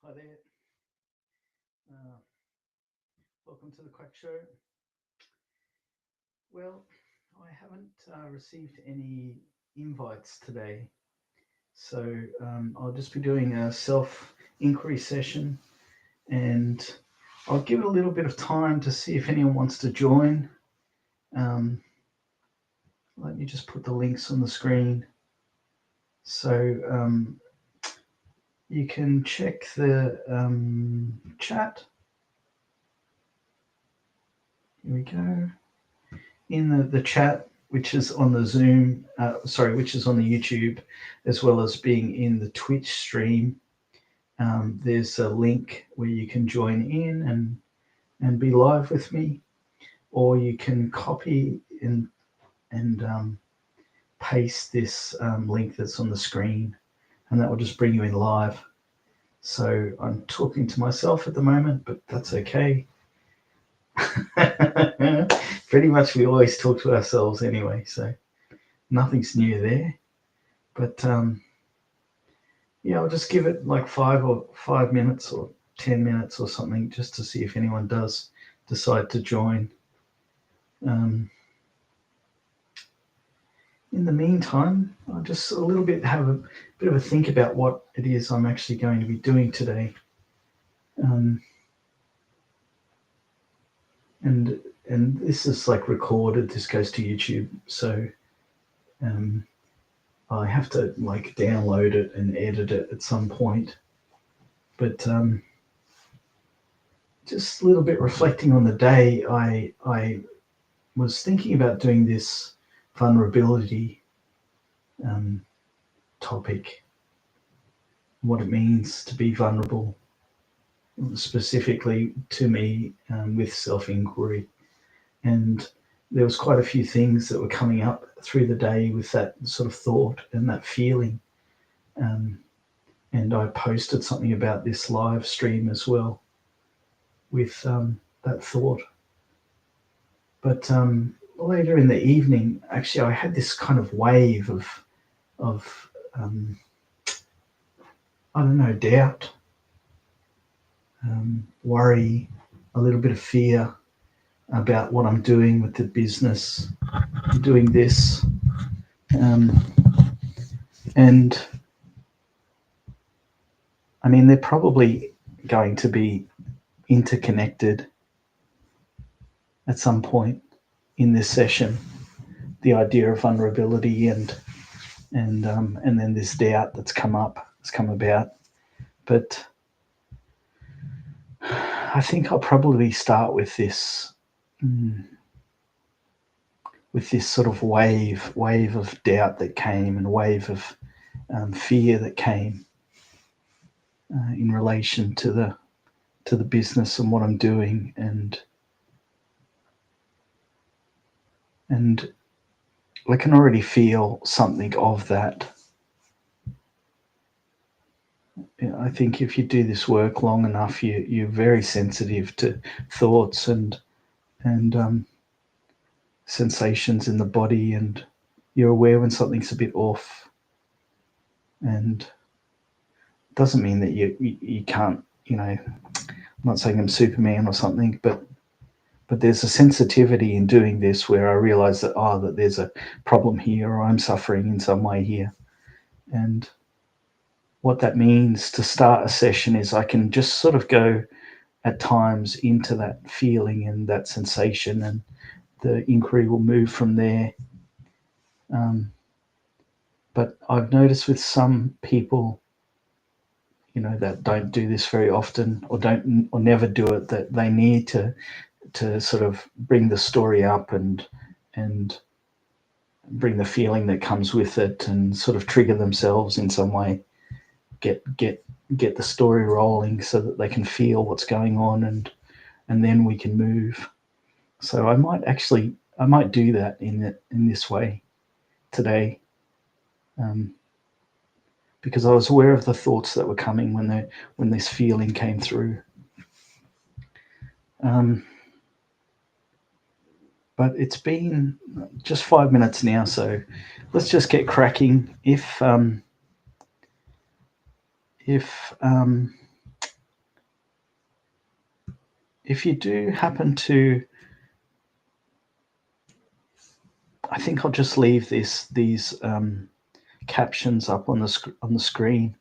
Hi there. Uh, Welcome to the Quack Show. Well, I haven't received any invites today, so I'll just be doing a self inquiry session, and I'll give it a little bit of time to see if anyone wants to join. Um, Let me just put the links on the screen. So you can check the chat. Here we go. In the chat, which is on the Zoom, which is on the YouTube, as well as being in the Twitch stream, there's a link where you can join in and be live with me, or you can copy and paste this link that's on the screen, and that will just bring you in live. So I'm talking to myself at the moment, but that's okay. Pretty much we always talk to ourselves anyway, so nothing's new there. But yeah, I'll just give it like 5 minutes or 10 minutes or something, just to see if anyone does decide to join. In the meantime, I'll just have a bit of a think about what it is I'm actually going to be doing today. And this is like recorded. This goes to YouTube, so I have to like download it and edit it at some point. But just a little bit reflecting on the day, I was thinking about doing this vulnerability topic, what it means to be vulnerable, specifically to me, with self-inquiry. And there was quite a few things that were coming up through the day with that sort of thought and that feeling. And I posted something about this live stream as well with that thought. But later in the evening, actually, I had this kind of wave of I don't know, doubt, worry, a little bit of fear about what I'm doing with the business, doing this, and I mean, they're probably going to be interconnected at some point in this session. The idea of vulnerability and then this doubt that's come about. But I think I'll probably start with this sort of wave of doubt that came, and wave of fear that came in relation to the business and what I'm doing, and I can already feel something of that. I think if you do this work long enough, you're very sensitive to thoughts and sensations in the body, and you're aware when something's a bit off. And it doesn't mean that you can't, I'm not saying I'm Superman or something, but there's a sensitivity in doing this where I realize that there's a problem here, or I'm suffering in some way here. And what that means to start a session is I can just sort of go at times into that feeling and that sensation, and the inquiry will move from there. But I've noticed with some people, that don't do this very often, or never do it, that they need to sort of bring the story up and bring the feeling that comes with it, and sort of trigger themselves in some way, get the story rolling so that they can feel what's going on, and then we can move. So I might do that in this way today, because I was aware of the thoughts that were coming when this feeling came through. But it's been just 5 minutes now, so let's just get cracking. If if you do happen to, I think I'll just leave these captions up on the screen.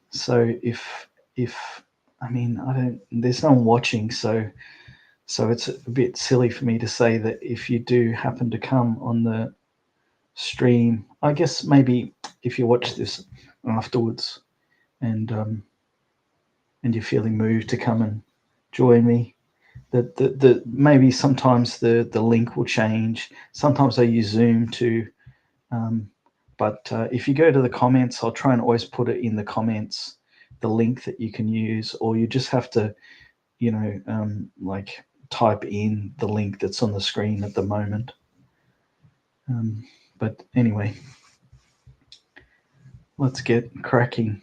So if I mean, I don't, there's no one watching, so it's a bit silly for me to say that if you do happen to come on the stream, I guess maybe if you watch this afterwards and you're feeling moved to come and join me, the maybe sometimes the link will change. Sometimes I use Zoom too, but if you go to the comments, I'll try and always put it in the comments, the link that you can use, or you just have to, like type in the link that's on the screen at the moment. But anyway, let's get cracking.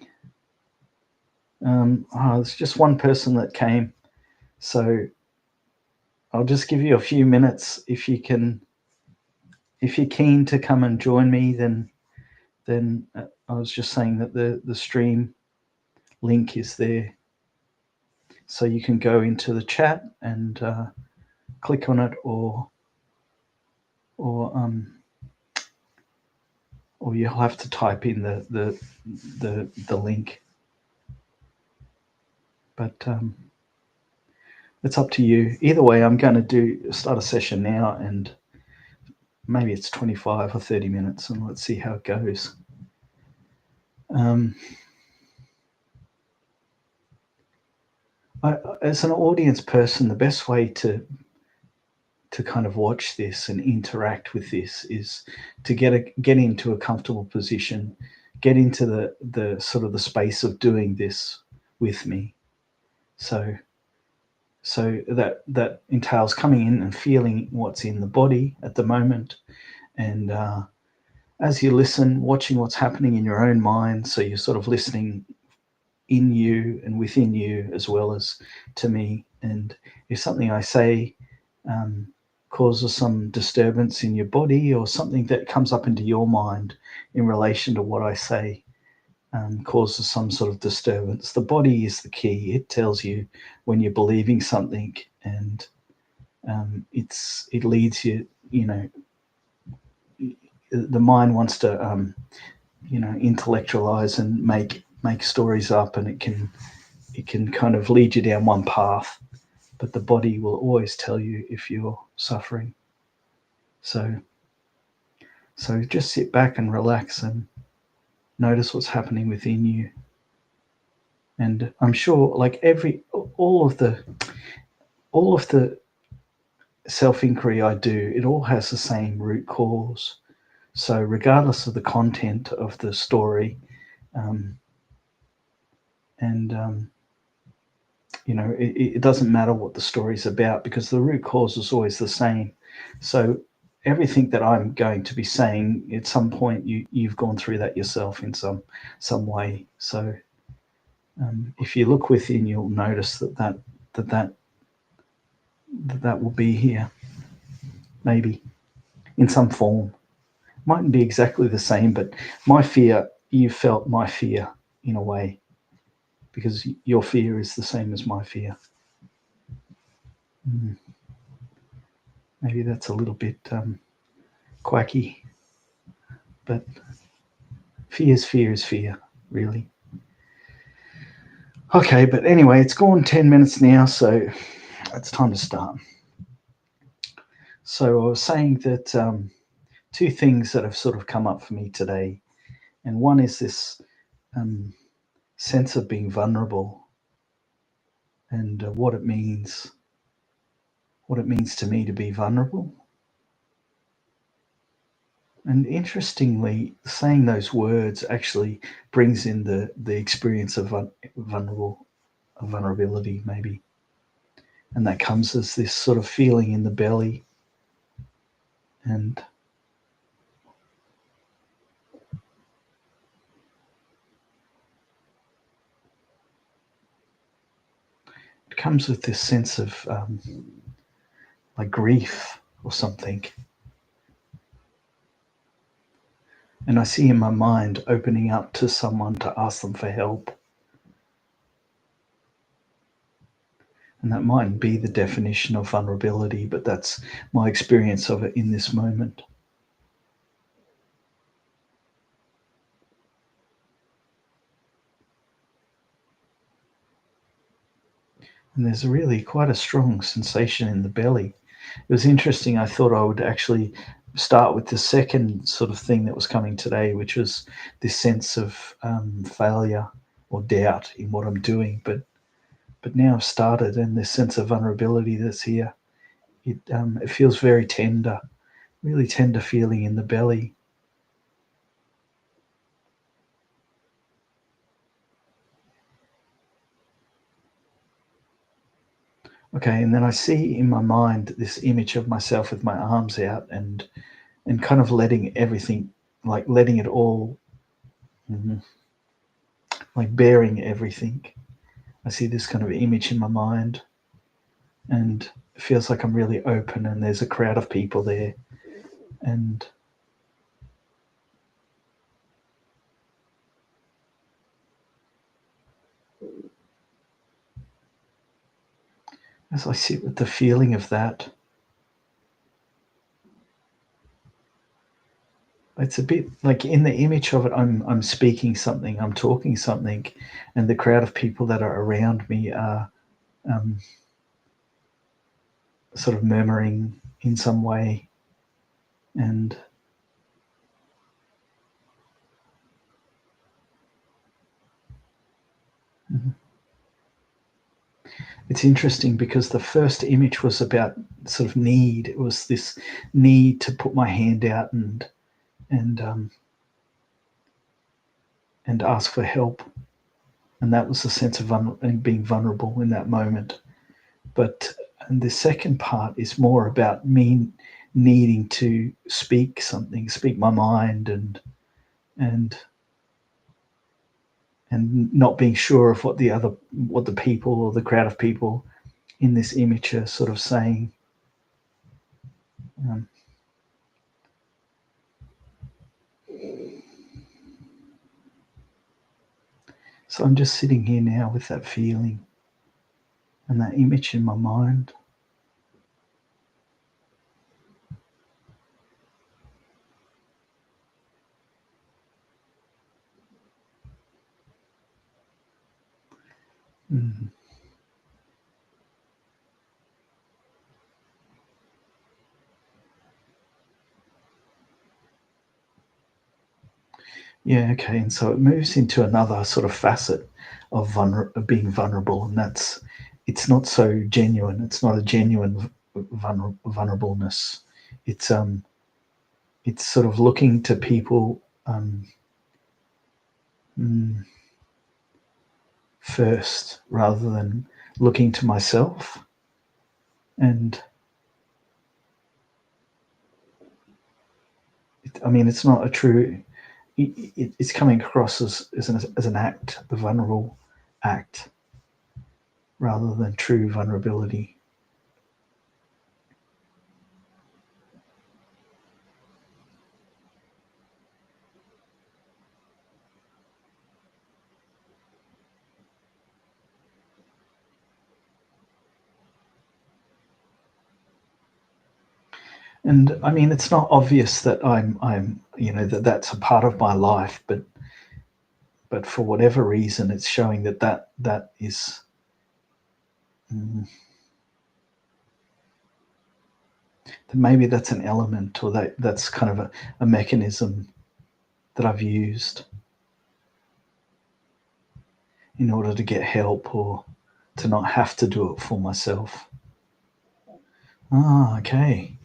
There's just one person that came, so I'll just give you a few minutes. If you're keen to come and join me, then I was just saying that the stream link is there, so you can go into the chat and click on it, or you'll have to type in the link. But it's up to you. Either way, I'm going to start a session now, and maybe it's 25 or 30 minutes, and let's see how it goes. As an audience person, the best way to kind of watch this and interact with this is to get into a comfortable position, get into the sort of the space of doing this with me. So that entails coming in and feeling what's in the body at the moment, and as you listen, watching what's happening in your own mind. So you're sort of listening in you and within you as well as to me. And if something I say causes some disturbance in your body, or something that comes up into your mind in relation to what I say causes some sort of disturbance, the body is the key. It tells you when you're believing something, and it leads you. The mind wants to intellectualize and make stories up, and it can kind of lead you down one path, but the body will always tell you if you're suffering. So just sit back and relax and notice what's happening within you. And I'm sure, like all of the self-inquiry I do, it all has the same root cause. So regardless of the content of the story, it doesn't matter what the story's about, because the root cause is always the same. So everything that I'm going to be saying, at some point you've gone through that yourself in some way. So if you look within, you'll notice that will be here, maybe in some form. Mightn't be exactly the same, but my fear, you felt my fear in a way, because your fear is the same as my fear. Maybe that's a little bit quacky, but fear is fear, really. Okay, but anyway, it's gone 10 minutes now, so it's time to start. So I was saying that two things that have sort of come up for me today, and one is this sense of being vulnerable, and what it means to me to be vulnerable. And interestingly, saying those words actually brings in the experience of vulnerability, maybe. And that comes as this sort of feeling in the belly, and it comes with this sense of like grief or something. And I see in my mind opening up to someone to ask them for help. And that mightn't be the definition of vulnerability, but that's my experience of it in this moment. And there's really quite a strong sensation in the belly. It was interesting. I thought I would actually start with the second sort of thing that was coming today, which was this sense of failure or doubt in what I'm doing. But now I've started, and this sense of vulnerability that's here, it feels very tender, really tender feeling in the belly. Okay, and then I see in my mind this image of myself with my arms out and kind of letting everything, like letting it all, mhm, like bearing everything. I see this kind of image in my mind, and it feels like I'm really open, and there's a crowd of people there, and as I sit with the feeling of that, it's a bit like in the image of it, I'm speaking something, I'm talking something, and the crowd of people that are around me are um, sort of murmuring in some way, and mhm. It's interesting because the first image was about sort of need. It was this need to put my hand out and and ask for help, and that was the sense of being vulnerable in that moment. But and the second part is more about me needing to speak something, speak my mind, and and not being sure of what the people or the crowd of people in this image are sort of saying. Um, so I'm just sitting here now with that feeling and that image in my mind. Mm. Yeah, okay. And so it moves into another sort of facet of, of being vulnerable, and that's it's not so genuine. It's not a genuine vulnerableness. It's it's sort of looking to people mm, first rather than looking to myself. And I mean, it's not a true. It's coming across as an act, the vulnerable act, rather than true vulnerability. And I mean, it's not obvious that I'm you know that that's a part of my life, but for whatever reason, it's showing that is mm, that maybe that's an element, or that's kind of a mechanism that I've used in order to get help or to not have to do it for myself. Ah, okay,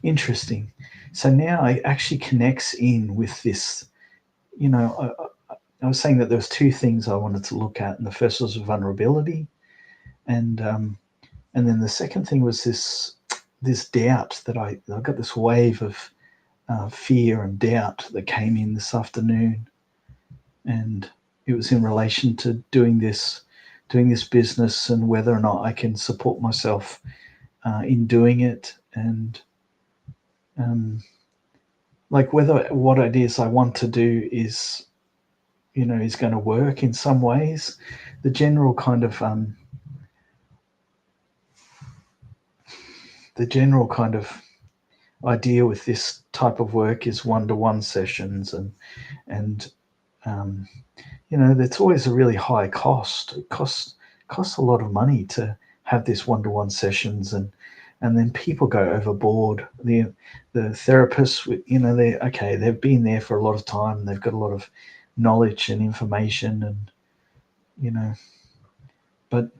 interesting. So now it actually connects in with this. You know, I was saying that there was two things I wanted to look at, and the first was vulnerability, and and then the second thing was this doubt that I got this wave of fear and doubt that came in this afternoon, and it was in relation to doing this business and whether or not I can support myself in doing it, and like whether what it is I want to do is, is going to work in some ways. The general kind of idea with this type of work is one-to-one sessions, and um, that's always a really high cost. It costs a lot of money to have this one-to-one sessions, and then people go overboard. The therapists, they've been there for a lot of time. They've got a lot of knowledge and information, and you know, but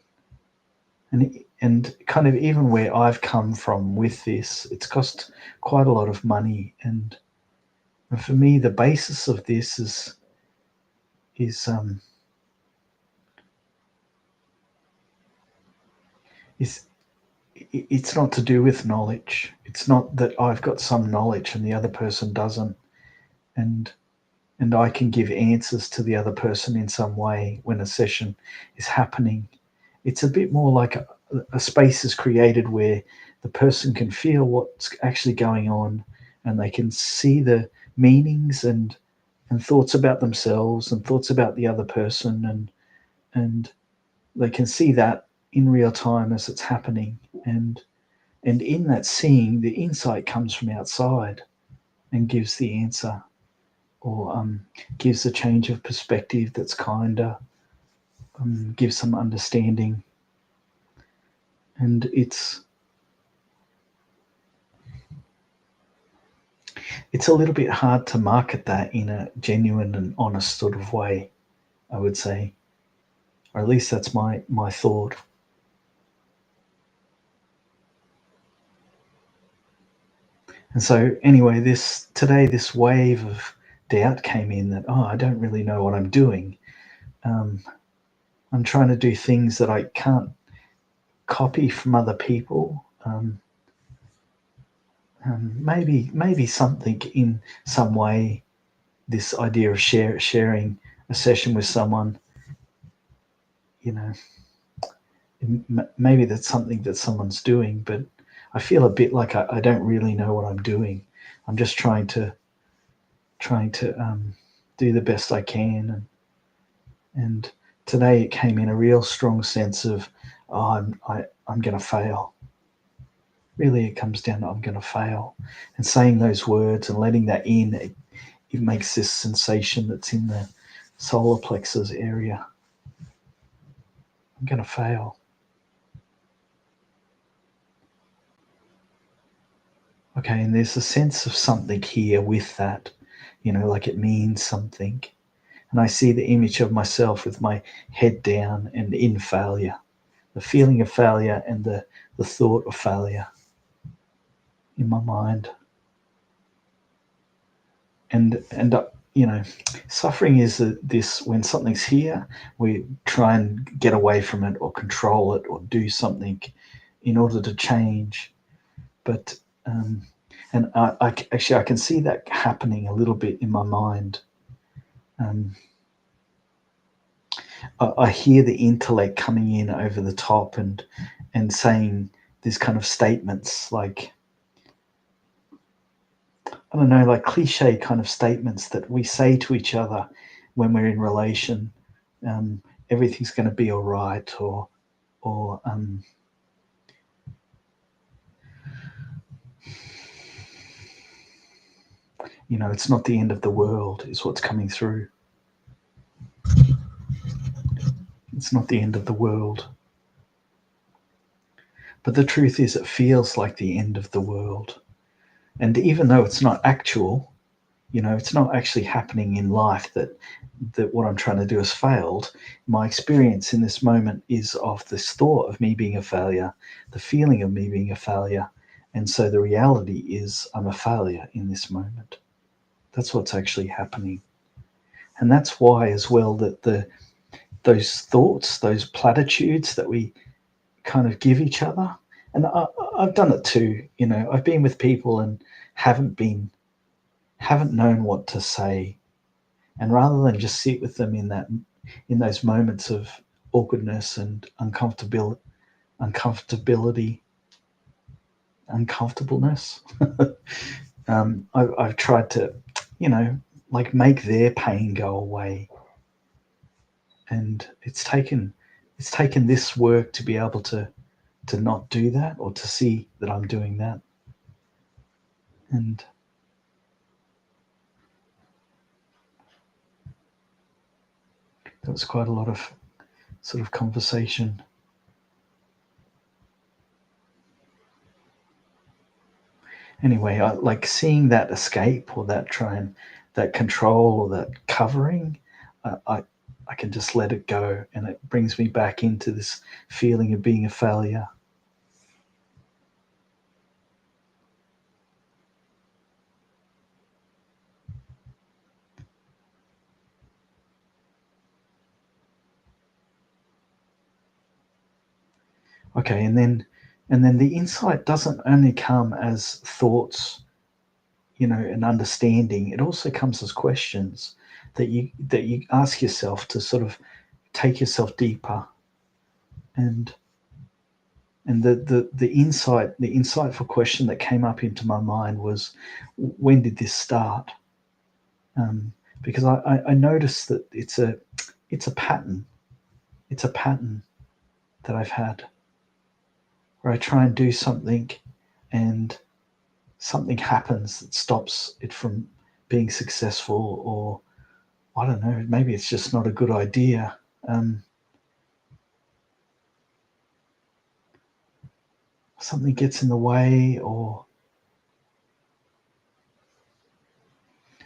and kind of even where I've come from with this, it's cost quite a lot of money, and for me, the basis of this is is it's not to do with knowledge. It's not that I've got some knowledge and the other person doesn't, and and I can give answers to the other person in some way when a session is happening. It's a bit more like a space is created where the person can feel what's actually going on, and they can see the meanings and thoughts about themselves and thoughts about the other person, and they can see that in real time as it's happening, and in that seeing, the insight comes from outside and gives the answer, or gives a change of perspective that's kinder, gives some understanding. And it's a little bit hard to market that in a genuine and honest sort of way, I would say, or at least that's my thought. And so anyway, this wave of doubt came in that, I don't really know what I'm doing. Um, I'm trying to do things that I can't copy from other people. Maybe something in some way, this idea of sharing a session with someone, you know, maybe that's something that someone's doing, but I feel a bit like I don't really know what I'm doing. I'm just trying to do the best I can, and today it came in a real strong sense of, I'm going to fail. Really, it comes down to I'm going to fail, and saying those words and letting that in, it makes this sensation that's in the solar plexus area. I'm going to fail. Okay, and there's a sense of something here with that, like it means something. And I see the image of myself with my head down and in failure, the feeling of failure and the thought of failure in my mind. And suffering is this when something's here, we try and get away from it or control it or do something in order to change. But and I can see that happening a little bit in my mind. I hear the intellect coming in over the top and saying these kind of statements like, I don't know, like cliche kind of statements that we say to each other when we're in relation. Everything's going to be all right, or it's not the end of the world is what's coming through. It's not the end of the world. But the truth is, it feels like the end of the world. And even though it's not actual, it's not actually happening in life that what I'm trying to do has failed. My experience in this moment is of this thought of me being a failure, the feeling of me being a failure. And so the reality is I'm a failure in this moment. That's what's actually happening. And that's why as well that those thoughts, those platitudes that we kind of give each other, and I've done it too. I've been with people and haven't known what to say, and rather than just sit with them in those moments of awkwardness and uncomfortability, uncomfortableness, I've tried to, you know, like make their pain go away, and it's taken this work to be able to not do that or to see that I'm doing that, and that was quite a lot of sort of conversation. Anyway, I like seeing that escape or that try and that control or that covering. I can just let it go, and it brings me back into this feeling of being a failure. Okay, and then the insight doesn't only come as thoughts, and understanding. It also comes as questions that you ask yourself to sort of take yourself deeper, and the insightful question that came up into my mind was, when did this start? Because I noticed that it's a pattern. It's a pattern that I've had where I try and do something, and something happens that stops it from being successful, or I don't know, maybe it's just not a good idea. Something gets in the way, or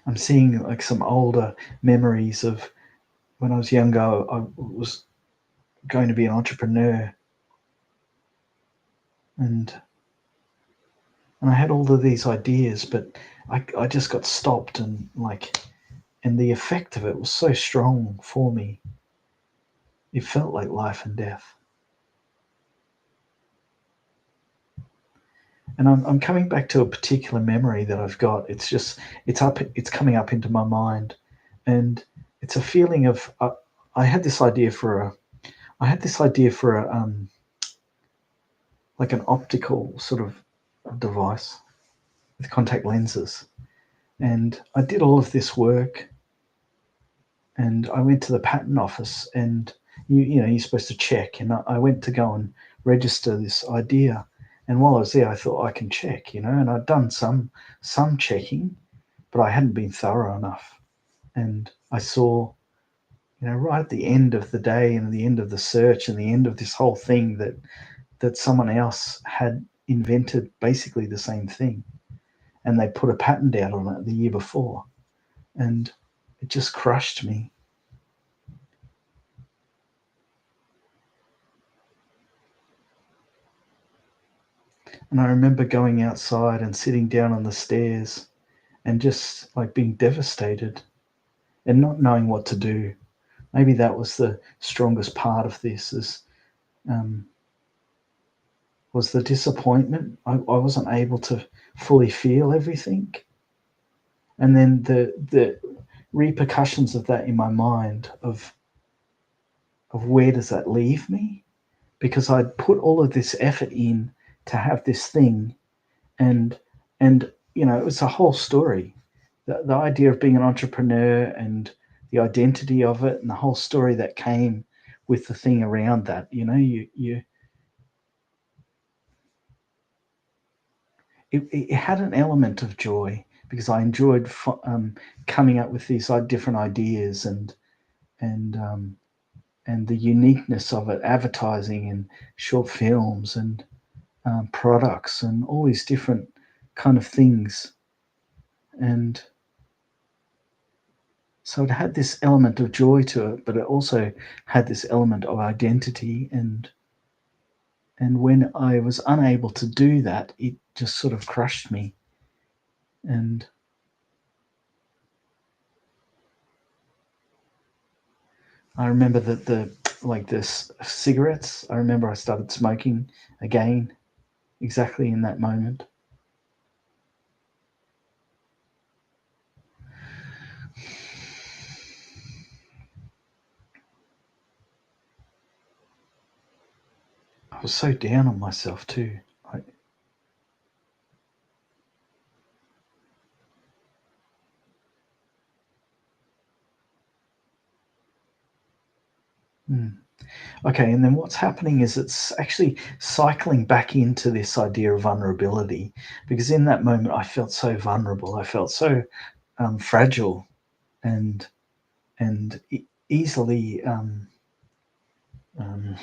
I'm seeing like some older memories of when I was younger. I was going to be an entrepreneur, and I had all of these ideas, but I just got stopped, and the effect of it was so strong for me. It felt like life and death. And I'm coming back to a particular memory that I've got. It's coming up into my mind, and it's a feeling of I had this idea for a I had this idea for a like an optical sort of device with contact lenses, and I did all of this work, and I went to the patent office, and you're supposed to check, and I went to go and register this idea, and while I was there, I thought I can check, and I'd done some checking, but I hadn't been thorough enough, and I saw, right at the end of the day and the end of the search and the end of this whole thing, that someone else had invented basically the same thing, and they put a patent out on it the year before, and it just crushed me. And I remember going outside and sitting down on the stairs and just like being devastated and not knowing what to do. Maybe that was the strongest part of this, is um, was the disappointment. I wasn't able to fully feel everything, and then the repercussions of that in my mind of where does that leave me, because I'd put all of this effort in to have this thing, and it was a whole story. The idea of being an entrepreneur and the identity of it and the whole story that came with the thing around that. It had an element of joy because I enjoyed coming up with these different ideas, and and the uniqueness of it, advertising and short films and products and all these different kind of things. And so it had this element of joy to it, but it also had this element of identity. And when I was unable to do that, it just sort of crushed me. And I remember that this cigarettes. I remember I started smoking again, exactly in that moment. I was so down on myself too. I, Mm. Okay, and then what's happening is it's actually cycling back into this idea of vulnerability, because in that moment I felt so vulnerable. I felt so fragile and easily um, mm,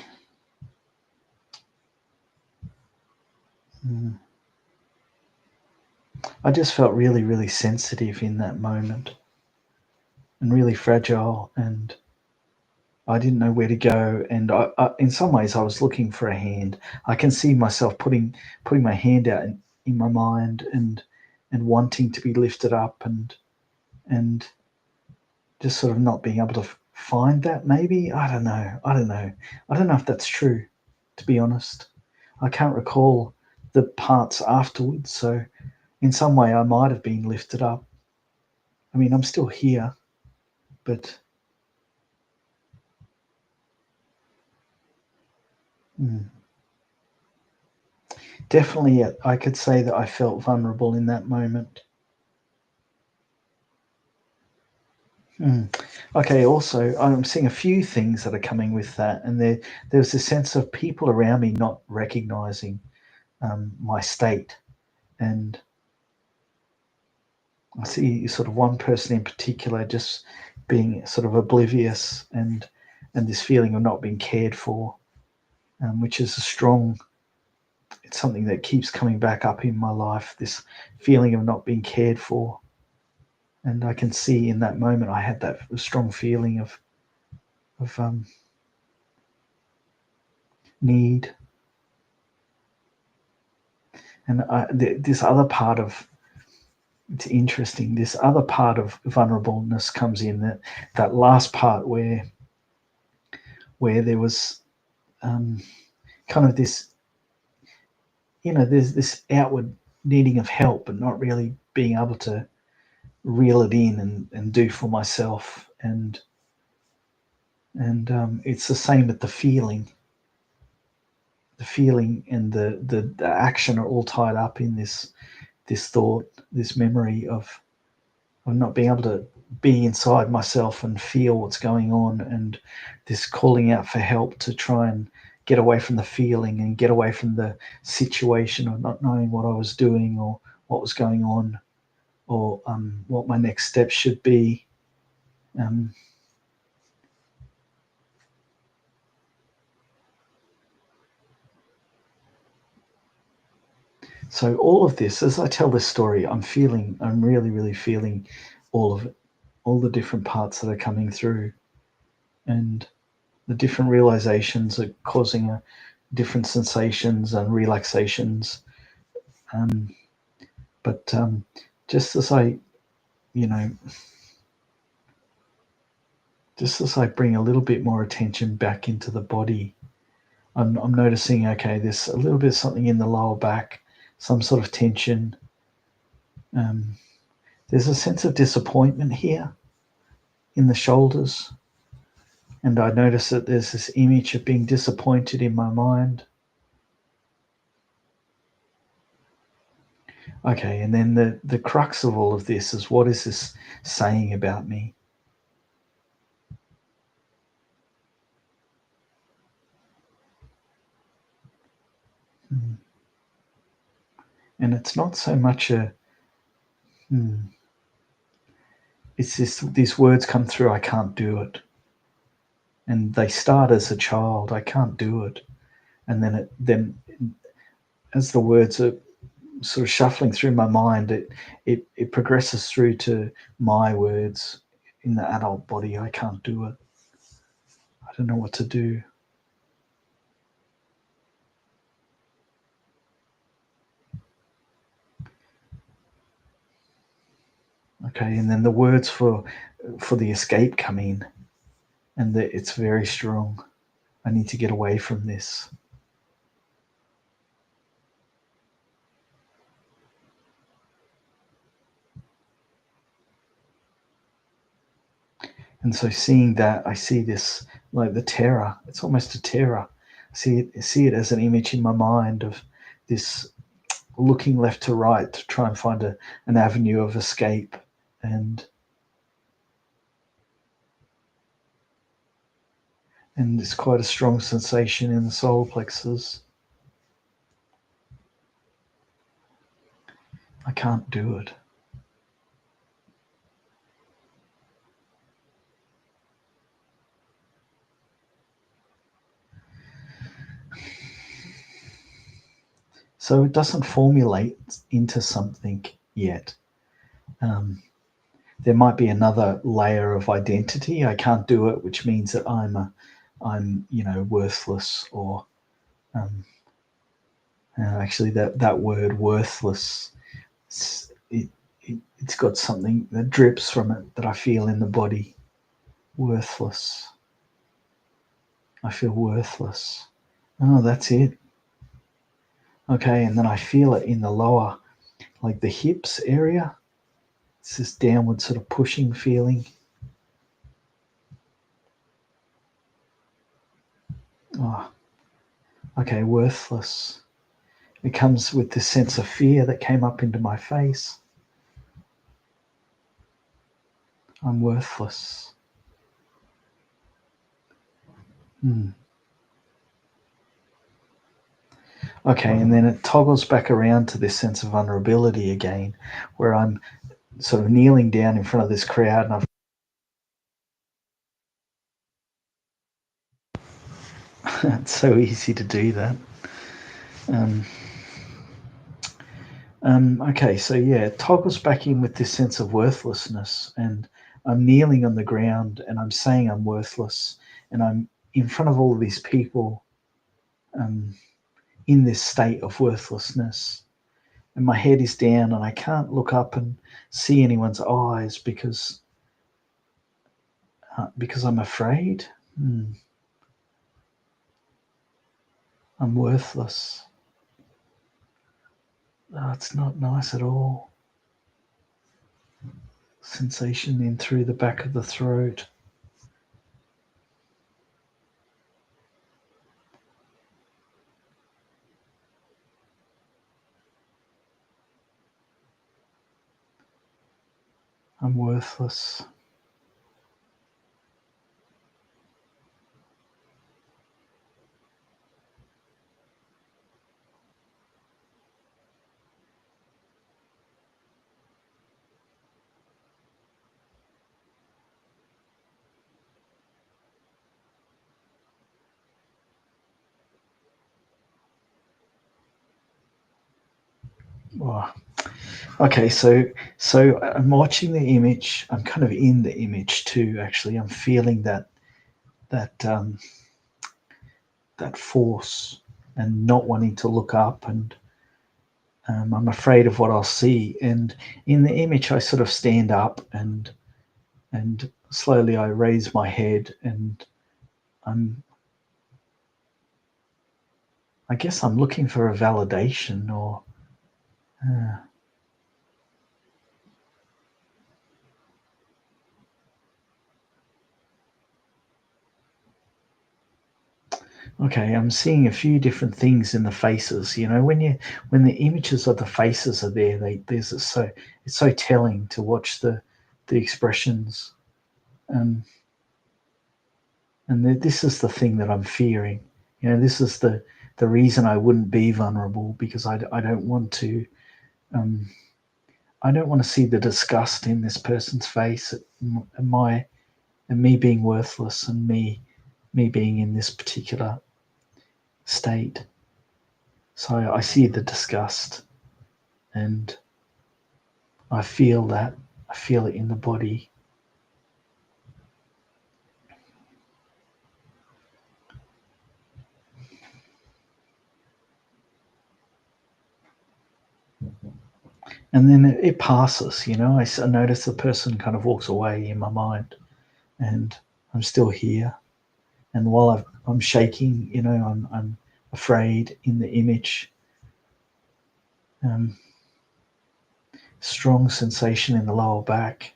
I just felt really, really sensitive in that moment and really fragile, and I didn't know where to go. And in some ways, I was looking for a hand. I can see myself putting my hand out in my mind and wanting to be lifted up and just sort of not being able to find that. Maybe I don't know. I don't know. I don't know if that's true. To be honest, I can't recall the parts afterwards. So in some way, I might have been lifted up. I mean, I'm still here, but mm, definitely, I could say that I felt vulnerable in that moment. Mm. Okay. Also, I'm seeing a few things that are coming with that, and there's a sense of people around me not recognizing my state, and I see sort of one person in particular just being sort of oblivious and this feeling of not being cared for, which is a strong. It's something that keeps coming back up in my life. This feeling of not being cared for, and I can see in that moment I had that strong feeling of need, and this other part of it's interesting. This other part of vulnerableness comes in that last part where there was um, kind of this, there's this outward needing of help, but not really being able to reel it in and do for myself, and it's the same with the feeling and the action are all tied up in this thought, this memory of not being able to be inside myself and feel what's going on, and this calling out for help to try and get away from the feeling and get away from the situation of not knowing what I was doing or what was going on or what my next steps should be. Um, so all of this, as I tell this story, I'm really, really feeling all of it, all the different parts that are coming through, and the different realizations are causing different sensations and relaxations. Um, but just as you know, just as I bring a little bit more attention back into the body, I'm noticing, okay, there's a little bit of something in the lower back, some sort of tension. Um, there's a sense of disappointment here in the shoulders. And I notice that there's this image of being disappointed in my mind. Okay, and then the crux of all of this is, what is this saying about me? Hmm. And it's not so much hmm, it's these words come through, I can't do it. And they start as a child, I can't do it. And then as the words are sort of shuffling through my mind, it progresses through to my words in the adult body, I can't do it. I don't know what to do. Okay, and then the words for the escape come in, and it's very strong. I need to get away from this. And so seeing that, I see this like the terror. It's almost a terror. I see it as an image in my mind of this looking left to right to try and find an avenue of escape. And And it's quite a strong sensation in the solar plexus. I can't do it. So it doesn't formulate into something yet. There might be another layer of identity. I can't do it, which means that I'm worthless, or um, actually that word worthless, it's got something that drips from it that I feel in the body. Worthless. I feel worthless. Oh, that's it. Okay, and then I feel it in the lower, like the hips area. It's this downward sort of pushing feeling. Oh, okay, worthless. It comes with this sense of fear that came up into my face. I'm worthless. Hmm. Okay, and then it toggles back around to this sense of vulnerability again, where I'm sort of kneeling down in front of this crowd, and it's so easy to do that. Um, okay, so yeah, it toggles back in with this sense of worthlessness, and I'm kneeling on the ground, and I'm saying I'm worthless, and I'm in front of all of these people, um, in this state of worthlessness, and my head is down, and I can't look up and see anyone's eyes because I'm afraid. I'm worthless. Oh, it's not nice at all. Sensation in through the back of the throat. I'm worthless. Oh. Okay, so I'm watching the image. I'm kind of in the image too. Actually, I'm feeling that that force and not wanting to look up, and I'm afraid of what I'll see. And in the image, I sort of stand up, and slowly I raise my head, and I'm I guess I'm looking for a validation, or uh, okay, I'm seeing a few different things in the faces. When the images of the faces are there, it's so telling to watch the expressions. Um, and this is the thing that I'm fearing. This is the reason I wouldn't be vulnerable, because I don't want to. Um, I don't want to see the disgust in this person's face at my and me being worthless, and me being in this particular state. So I see the disgust, and I feel that. I feel it in the body. And then it passes. I notice the person kind of walks away in my mind, and I'm still here. And while I'm shaking, I'm afraid in the image. Um, Strong sensation in the lower back.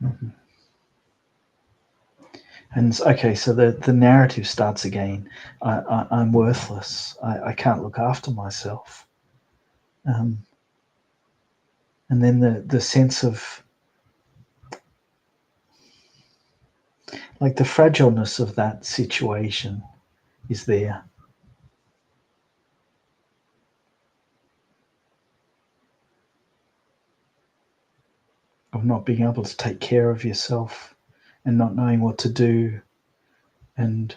Mhm. And okay, so the narrative starts again. I'm worthless. I can't look after myself. Um, And then the sense of like the fragileness of that situation is there, of not being able to take care of yourself and not knowing what to do. And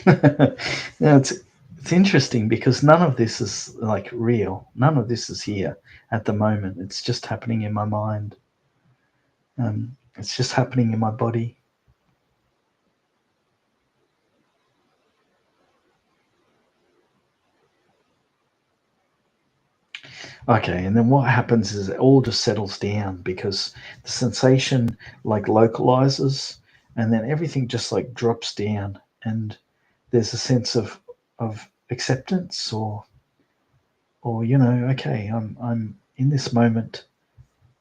yeah, it's interesting because none of this is like real. None of this is here at the moment. It's just happening in my mind. It's just happening in my body. Okay, and then what happens is it all just settles down because the sensation like localizes, and then everything just like drops down, and there's a sense of acceptance, or okay, I'm in this moment,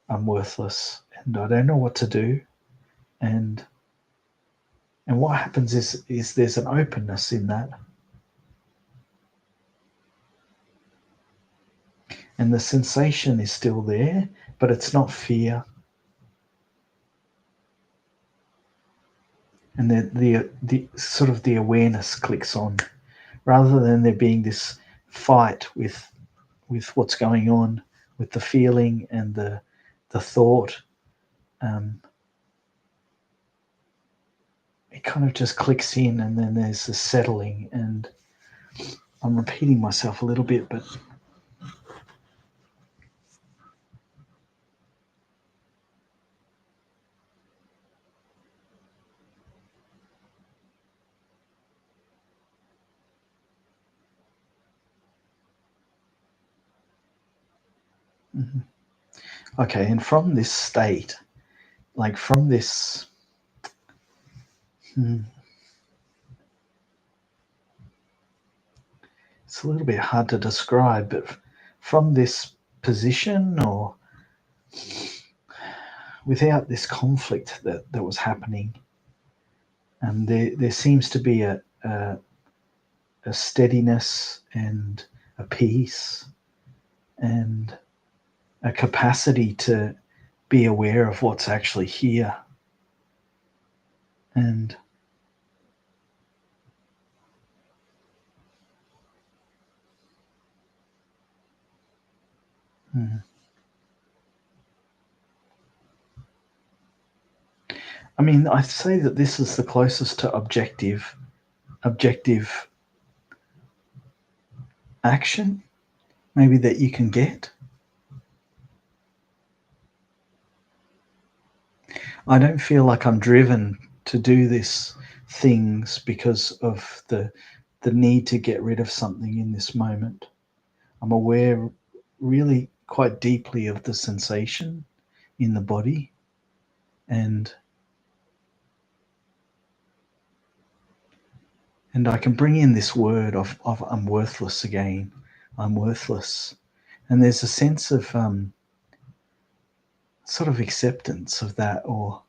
I'm worthless, and I don't know what to do, and what happens is there's an openness in that, and the sensation is still there, but it's not fear. And the sort of the awareness clicks on, rather than there being this fight with what's going on with the feeling and the thought. um, it kind of just clicks in, and then there's the settling. And I'm repeating myself a little bit, but mhm. Okay, and from this state, like from this, hmm, it's a little bit hard to describe, but from this position, or without this conflict that was happening, there seems to be a steadiness and a peace and a capacity to be aware of what's actually here. And mm, I mean, I say that this is the closest to objective action maybe that you can get. I don't feel like I'm driven to do this things because of the need to get rid of something in this moment. I'm aware really quite deeply of the sensation in the body, and I can bring in this word of I'm worthless again. I'm worthless. And there's a sense of sort of acceptance of that, or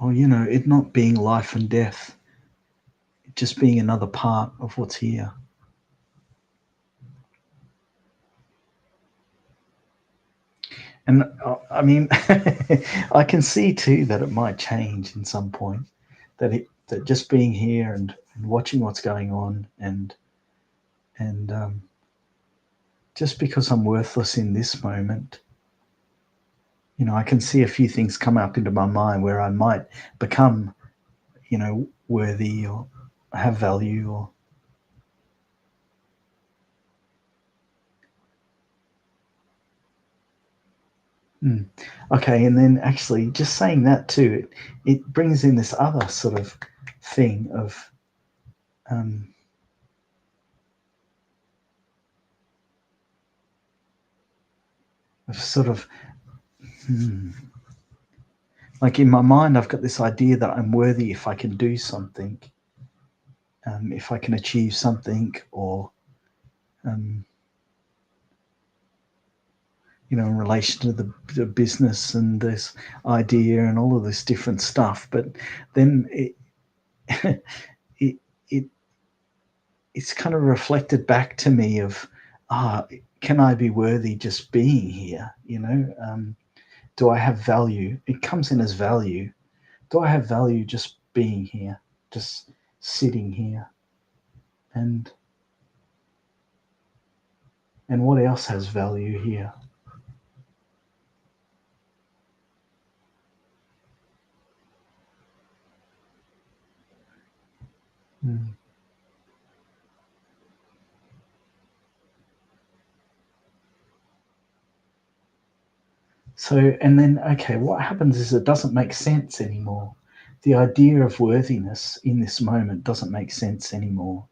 it not being life and death, it just being another part of what's here. And I mean, I can see too that it might change in some point. That just being here and watching what's going on, and just because I'm worthless in this moment, I can see a few things come up into my mind where I might become, worthy or have value, or mm. Okay. And then actually just saying that too, it brings in this other sort of thing um, of sort of, hmm, like in my mind, I've got this idea that I'm worthy if I can do something, if I can achieve something, or um, in relation to the business and this idea and all of this different stuff. But then it, it it's kind of reflected back to me of, can I be worthy just being here? Do I have value? It comes in as value. Do I have value just being here, just sitting here? And what else has value here? Mm. So, and then, okay, what happens is it doesn't make sense anymore. The idea of worthiness in this moment doesn't make sense anymore,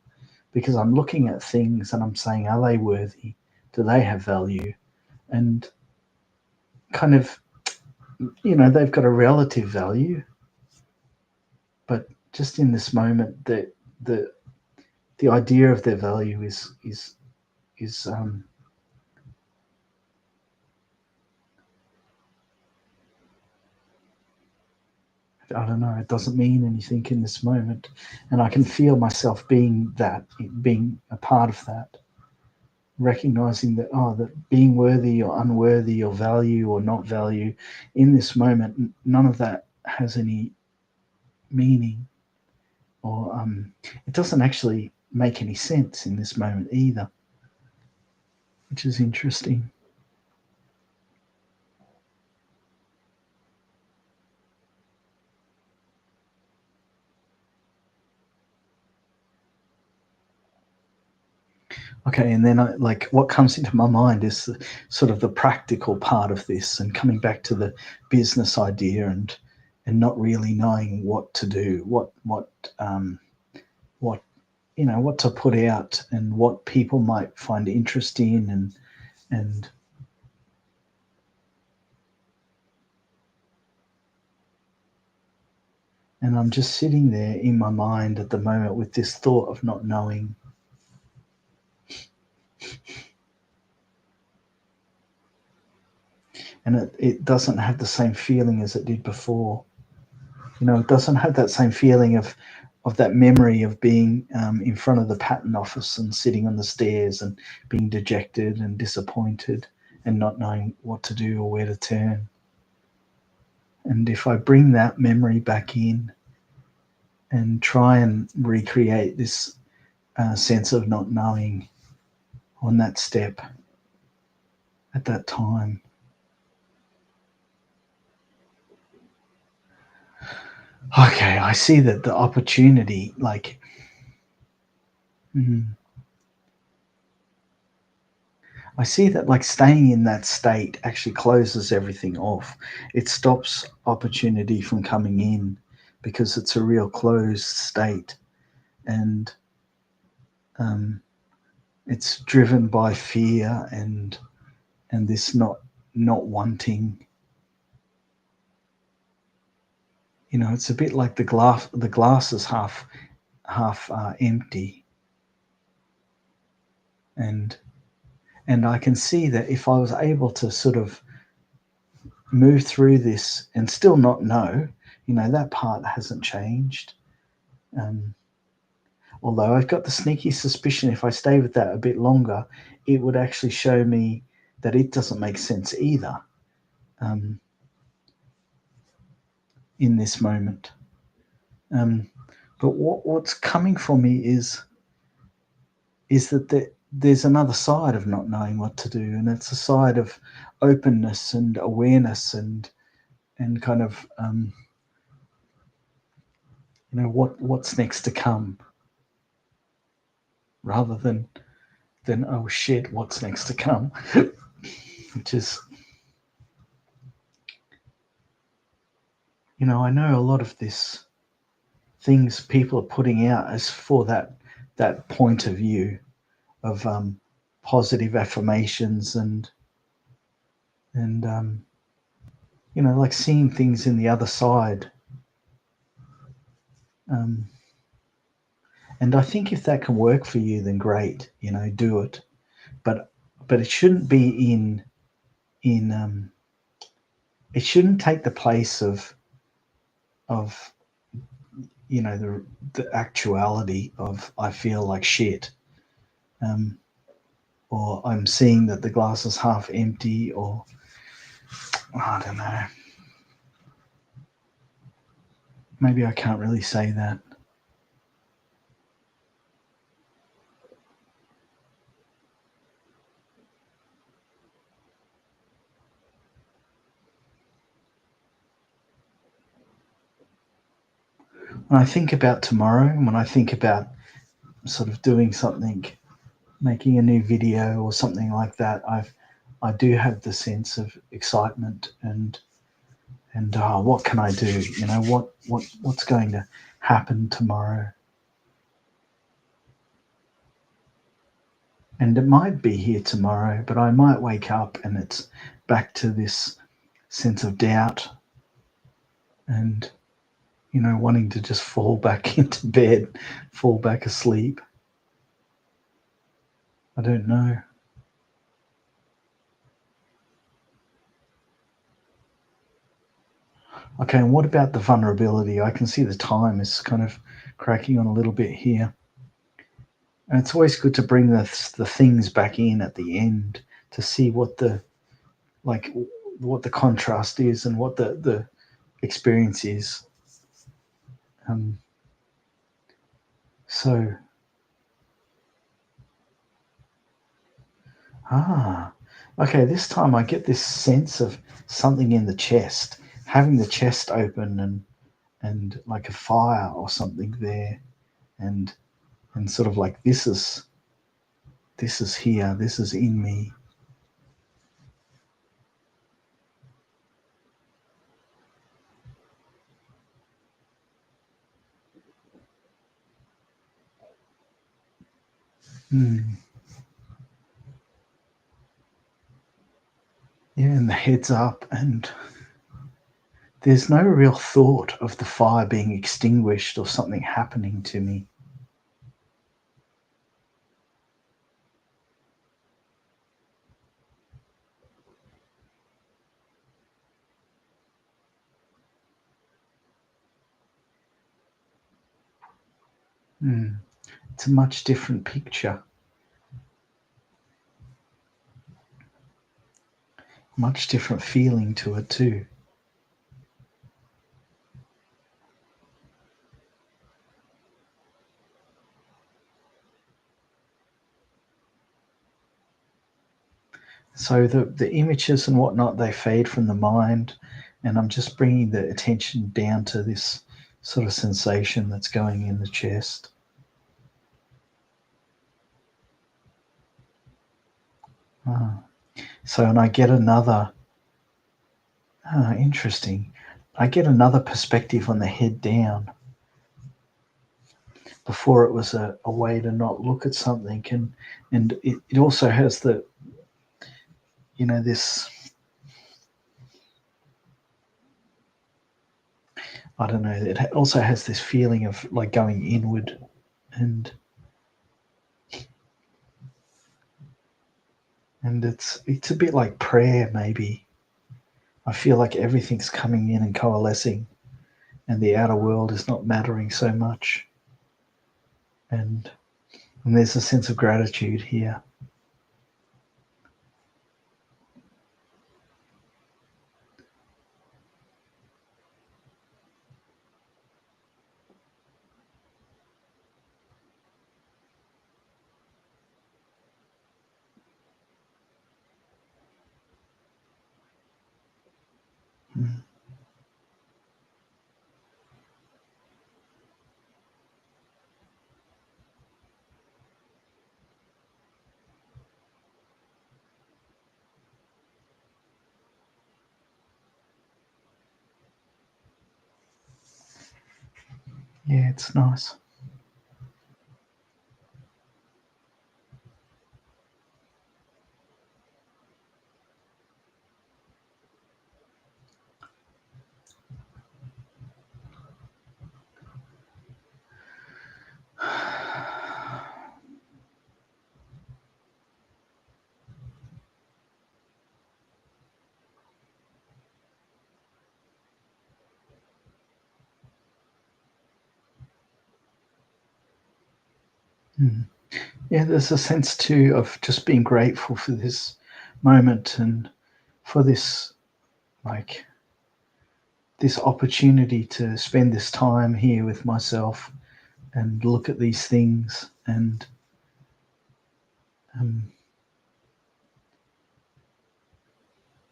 because I'm looking at things and I'm saying, are they worthy? Do they have value? And kind of, they've got a relative value, but just in this moment, the the idea of their value is I don't know. It doesn't mean anything in this moment, and I can feel myself being that, being a part of that, recognizing that that being worthy or unworthy or value or not value in this moment, none of that has any meaning, or it doesn't actually make any sense in this moment either, which is interesting. Okay, and then like what comes into my mind is sort of the practical part of this, and coming back to the business idea, and not really knowing what to do, what what to put out, and what people might find interest in, and and I'm just sitting there in my mind at the moment with this thought of not knowing. And it doesn't have the same feeling as it did before. It doesn't have that same feeling of that memory of being in front of the patent office and sitting on the stairs and being dejected and disappointed and not knowing what to do or where to turn. And if I bring that memory back in and try and recreate this sense of not knowing on that step at that time, okay, I see that the opportunity, like, I see that like staying in that state actually closes everything off. It stops opportunity from coming in because it's a real closed state, and um, it's driven by fear and this not wanting. It's a bit like the glass is half empty, and I can see that if I was able to sort of move through this and still not know, that part hasn't changed. Um, Although I've got the sneaky suspicion if I stay with that a bit longer, it would actually show me that it doesn't make sense either, um, in this moment. Um, but what's coming for me is that there's another side of not knowing what to do, and it's a side of openness and awareness and kind of what's next to come, rather than oh shit, what's next to come, which is, I know a lot of this things people are putting out as for that point of view of positive affirmations and like seeing things in the other side. Um, and I think if that can work for you, then great. Do it. But it shouldn't be in it shouldn't take the place of the actuality of I feel like shit, um, or I'm seeing that the glass is half empty, or I don't know. Maybe I can't really say that. When I think about tomorrow, when I think about sort of doing something, making a new video or something like that, I do have the sense of excitement and what can I do? What's going to happen tomorrow? And it might be here tomorrow, but I might wake up and it's back to this sense of doubt and wanting to just fall back into bed, fall back asleep. I don't know. Okay, and what about the vulnerability? I can see the time is kind of cracking on a little bit here. And it's always good to bring the things back in at the end to see like what the contrast is and what the experience is. Um, so okay. This time I get this sense of something in the chest, having the chest open and like a fire or something there, and sort of like this is here, this is in me. Mm. Yeah, and the head's up, and there's no real thought of the fire being extinguished or something happening to me. Mm. It's a much different picture, much different feeling to it too. So the images and whatnot, they fade from the mind, and I'm just bringing the attention down to this sort of sensation that's going in the chest. Ah. So, and I get another, interesting, I get another perspective on the head down. Before it was a way to not look at something, and it also has this, I don't know, it also has this feeling of like going inward, and it's a bit like prayer maybe. I feel like everything's coming in and coalescing, and the outer world is not mattering so much. And, and there's a sense of gratitude here. Mm. Yeah, it's nice. Yeah, there's a sense too of just being grateful for this moment and for this, like, this opportunity to spend this time here with myself and look at these things. Um,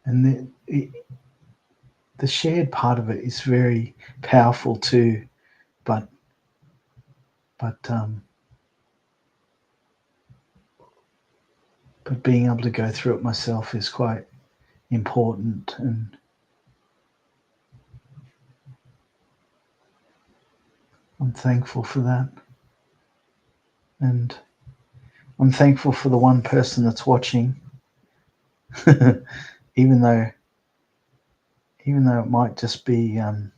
and the shared part of it is very powerful too. But but but being able to go through it myself is quite important, and I'm thankful for that. And I'm thankful for the one person that's watching, even though even though it might just be a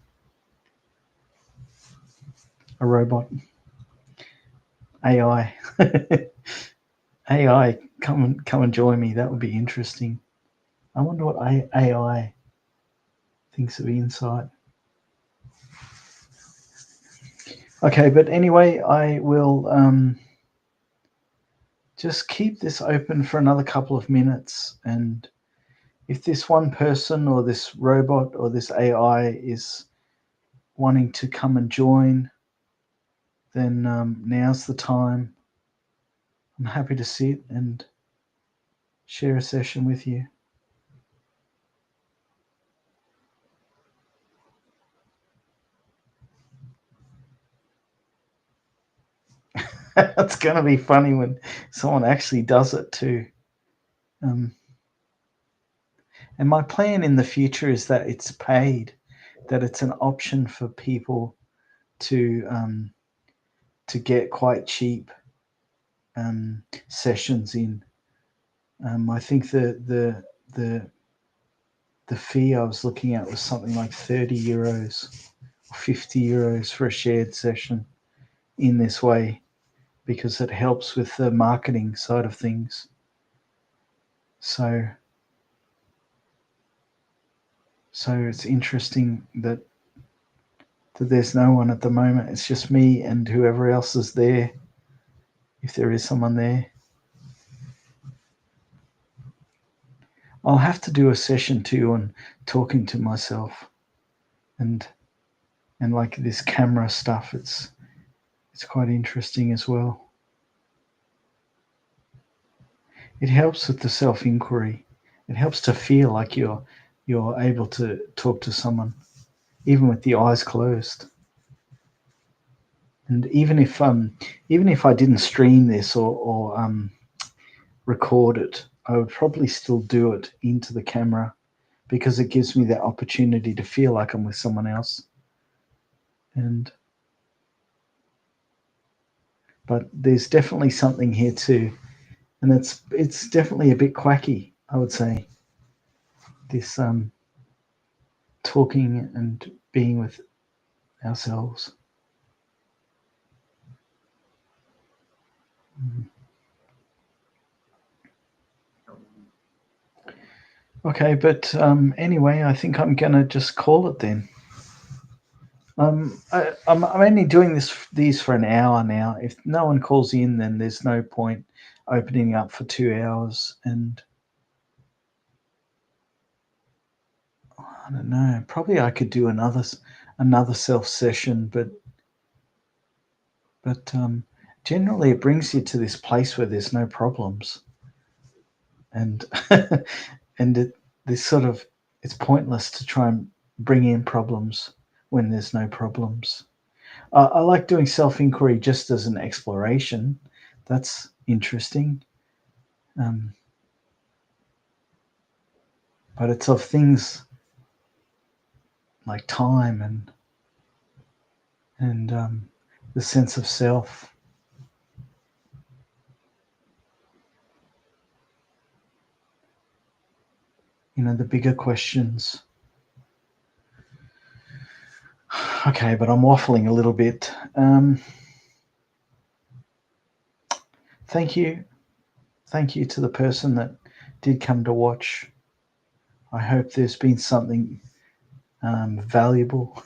robot. AI. AI, come and join me. That would be interesting. I wonder what AI thinks of insight. Okay, but anyway, I will just keep this open for another couple of minutes. And if this one person or this robot or this AI is wanting to come and join, then now's the time. I'm happy to sit and share a session with you. It's going to be funny when someone actually does it too. Um, and my plan in the future is that it's paid, that it's an option for people to get quite cheap sessions in. I think the fee I was looking at was something like €30 or €50 for a shared session in this way, because it helps with the marketing side of things. So it's interesting that there's no one at the moment. It's just me and whoever else is there, if there is someone there. I'll have to do a session too on talking to myself and like this camera stuff. It's quite interesting as well. It helps with the self inquiry. It helps to feel like you're able to talk to someone, even with the eyes closed. And even if I didn't stream this or record it, I would probably still do it into the camera, because it gives me that opportunity to feel like I'm with someone else. And but there's definitely something here too, and it's definitely a bit quacky, I would say. This talking and being with ourselves. Okay, but anyway, I think I'm gonna just call it then. I'm only doing these for an hour now. If no one calls in, then there's no point opening up for 2 hours. And I don't know. Probably I could do another self session, but generally it brings you to this place where there's no problems, and and this sort of, it's pointless to try and bring in problems when there's no problems. I like doing self inquiry just as an exploration. That's interesting. Um, but it's of things like time and the sense of self. The bigger questions. Okay, but I'm waffling a little bit. Thank you. Thank you to the person that did come to watch. I hope there's been something valuable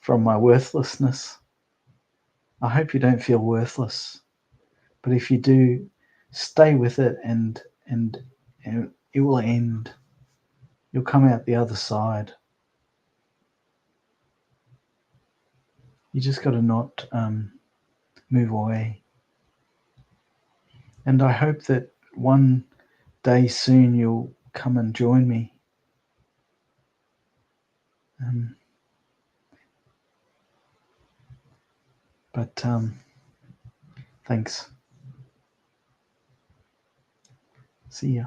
from my worthlessness. I hope you don't feel worthless. But if you do, stay with it, and it will end. You'll come out the other side. You just got to not move away. And I hope that one day soon you'll come and join me. But thanks. See ya.